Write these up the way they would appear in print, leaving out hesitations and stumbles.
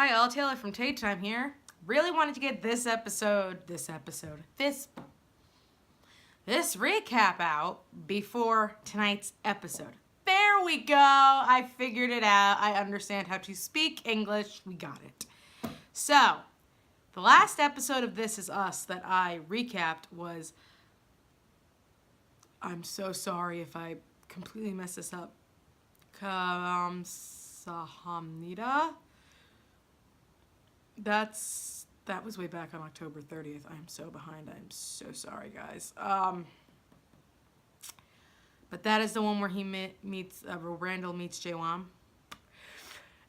Hi all, Taylor from Tate Time here. Really wanted to get this recap out before tonight's episode. There we go. I figured it out. I understand how to speak English. We got it. So, the last episode of This Is Us that I recapped was, I'm so sorry if I completely messed this up, Kamsahamnida. That was way back on October 30th. I'm so behind. I'm so sorry, guys. But that is the one where he meets Randall meets Jaywam.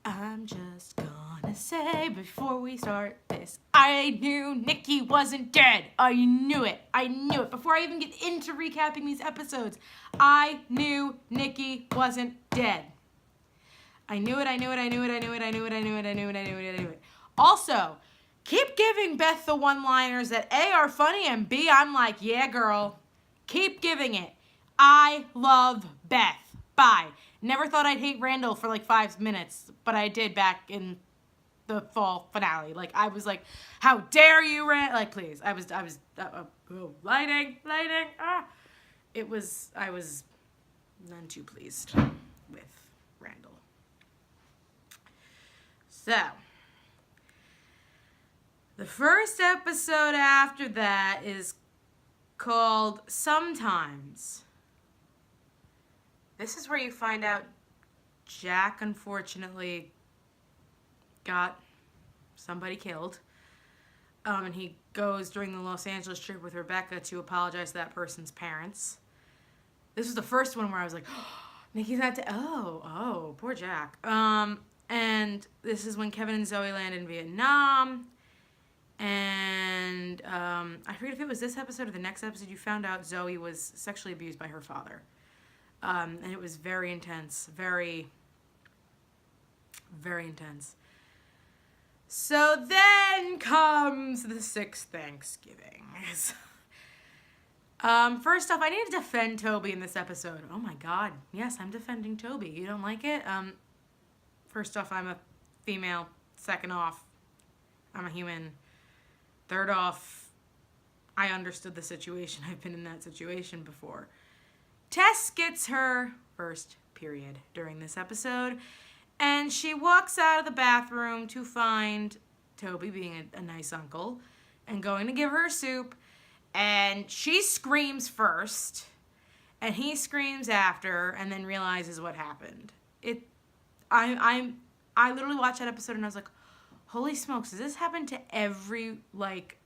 I'm just gonna say before we start this, I knew Nicky wasn't dead. I knew it. I knew it. Before I even get into recapping these episodes, I knew Nicky wasn't dead. I knew it. I knew it. I knew it. I knew it. I knew it. I knew it. I knew it. I knew it. I knew it. Also, keep giving Beth the one-liners that A, are funny, and B, I'm like, yeah, girl. Keep giving it. I love Beth. Bye. Never thought I'd hate Randall for like 5 minutes, but I did back in the fall finale. Like, I was like, how dare you, Randall? Like, please. I was, lighting. I was none too pleased with Randall. So, the first episode after that is called Sometimes. This is where you find out Jack, unfortunately, got somebody killed. And he goes during the Los Angeles trip with Rebecca to apologize to that person's parents. This was the first one where I was like, oh, Nicky's not dead. Oh, poor Jack. And this is when Kevin and Zoe land in Vietnam. And I forget if it was this episode or the next episode, you found out Zoe was sexually abused by her father. And it was very intense, very, very intense. So then comes the 6th Thanksgiving. First off, I need to defend Toby in this episode. Oh my God. Yes, I'm defending Toby. You don't like it? First off, I'm a female. Second off, I'm a human. Third off, I understood the situation. I've been in that situation before. Tess gets her first period during this episode, and she walks out of the bathroom to find Toby being a nice uncle and going to give her soup, and she screams first, and he screams after, and then realizes what happened. I literally watched that episode and I was like, holy smokes, does this happen to every, like,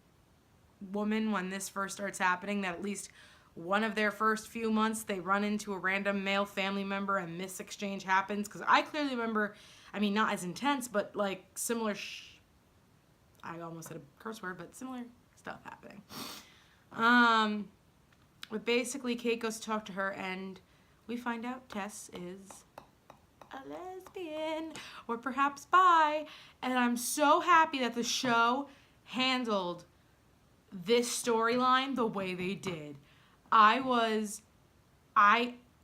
woman when this first starts happening, that at least one of their first few months they run into a random male family member and this exchange happens? Because I clearly remember, I mean, not as intense, but, like, similar I almost said a curse word, but similar stuff happening. But basically, Kate goes to talk to her, and we find out Tess is a lesbian, or perhaps bi, and I'm so happy that the show handled this storyline the way they did.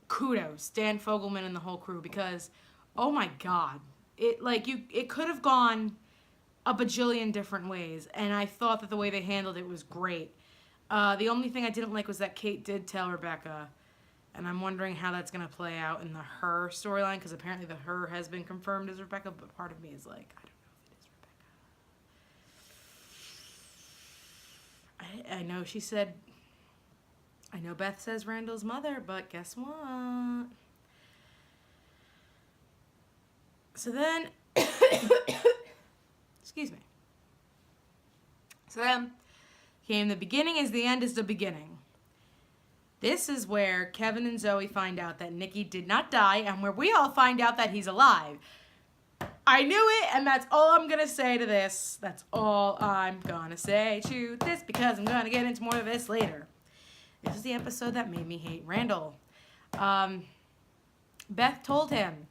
Kudos Dan Fogelman and the whole crew, because oh my God, it could have gone a bajillion different ways, and I thought that the way they handled it was great. The only thing I didn't like was that Kate did tell Rebecca. And I'm wondering how that's going to play out in the her storyline, because apparently the her has been confirmed as Rebecca, but part of me is like, I don't know if it is Rebecca. I know she said, I know Beth says Randall's mother, but guess what? So then, excuse me. So then came the beginning is the end is the beginning. This is where Kevin and Zoe find out that Nicky did not die, and where we all find out that he's alive. I knew it, and that's all I'm going to say to this. That's all I'm going to say to this, because I'm going to get into more of this later. This is the episode that made me hate Randall. Beth told him,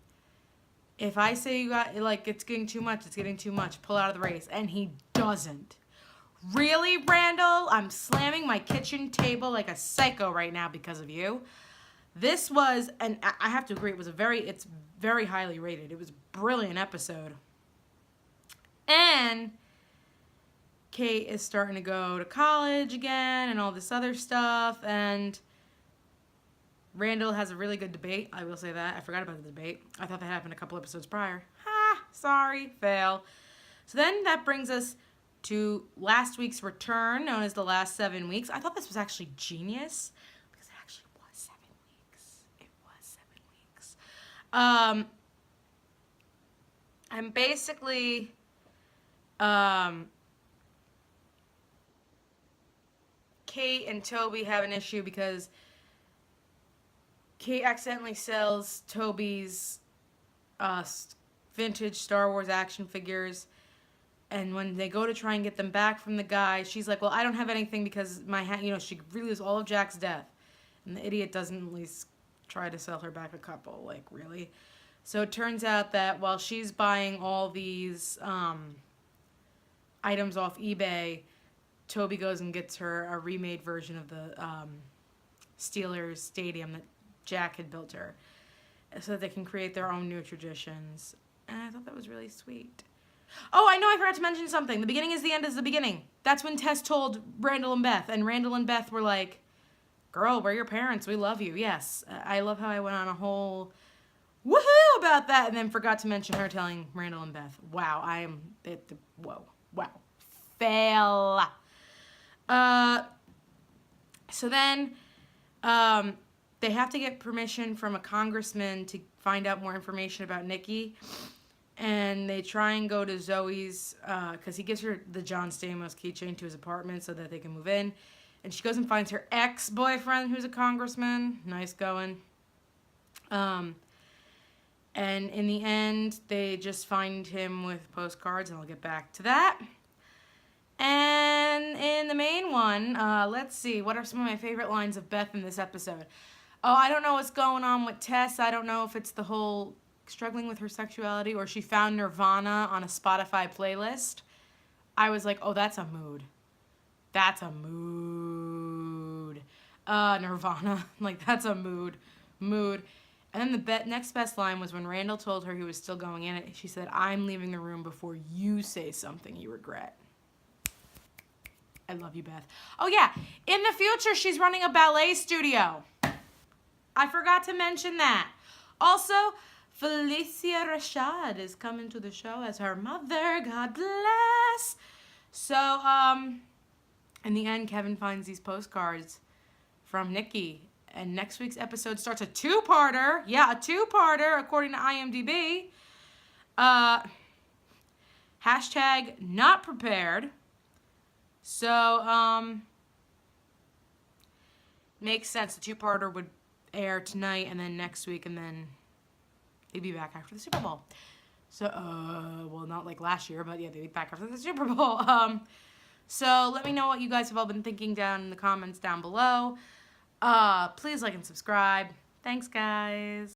if I say you got, like, it's getting too much, pull out of the race. And he doesn't. Really, Randall? I'm slamming my kitchen table like a psycho right now because of you. This was, and I have to agree, it's very highly rated. It was a brilliant episode. And Kate is starting to go to college again and all this other stuff. And Randall has a really good debate. I will say that. I forgot about the debate. I thought that happened a couple episodes prior. Ha! Sorry. Fail. So then that brings us to last week's return, known as the last 7 weeks. I thought this was actually genius because it actually was 7 weeks. It was 7 weeks. And basically, Kate and Toby have an issue because Kate accidentally sells Toby's vintage Star Wars action figures. And when they go to try and get them back from the guy, she's like, well, I don't have anything because my hat, she relieves all of Jack's death. And the idiot doesn't at least try to sell her back a couple. Like, really? So it turns out that while she's buying all these items off eBay, Toby goes and gets her a remade version of the Steelers stadium that Jack had built her so that they can create their own new traditions. And I thought that was really sweet. Oh, I know I forgot to mention something. The beginning is the end is the beginning. That's when Tess told Randall and Beth. And Randall and Beth were like, girl, we're your parents. We love you. Yes. I love how I went on a whole woohoo about that and then forgot to mention her telling Randall and Beth. Wow, whoa, wow. Fail. So then they have to get permission from a congressman to find out more information about Nicky. And they try and go to Zoe's, because he gives her the John Stamos keychain to his apartment so that they can move in. And she goes and finds her ex-boyfriend, who's a congressman. Nice going. And in the end, they just find him with postcards, and I'll get back to that. And in the main one, let's see, what are some of my favorite lines of Beth in this episode? Oh, I don't know what's going on with Tess. I don't know if it's the whole struggling with her sexuality or she found Nirvana on a Spotify playlist. I was like, oh, that's a mood. That's a mood. Nirvana. Like, that's a mood. Mood. And then the next best line was when Randall told her he was still going in it. She said, I'm leaving the room before you say something you regret. I love you, Beth. Oh, yeah. In the future, she's running a ballet studio. I forgot to mention that. Also, Felicia Rashad is coming to the show as her mother. God bless. So, in the end, Kevin finds these postcards from Nicky. And next week's episode starts a two-parter. Yeah, a two-parter, according to IMDb. Hashtag not prepared. So, makes sense. The two-parter would air tonight and then next week, and then they'd be back after the Super Bowl. So, well, not like last year, but yeah, they'd be back after the Super Bowl. So let me know what you guys have all been thinking down in the comments down below. Please like and subscribe. Thanks, guys.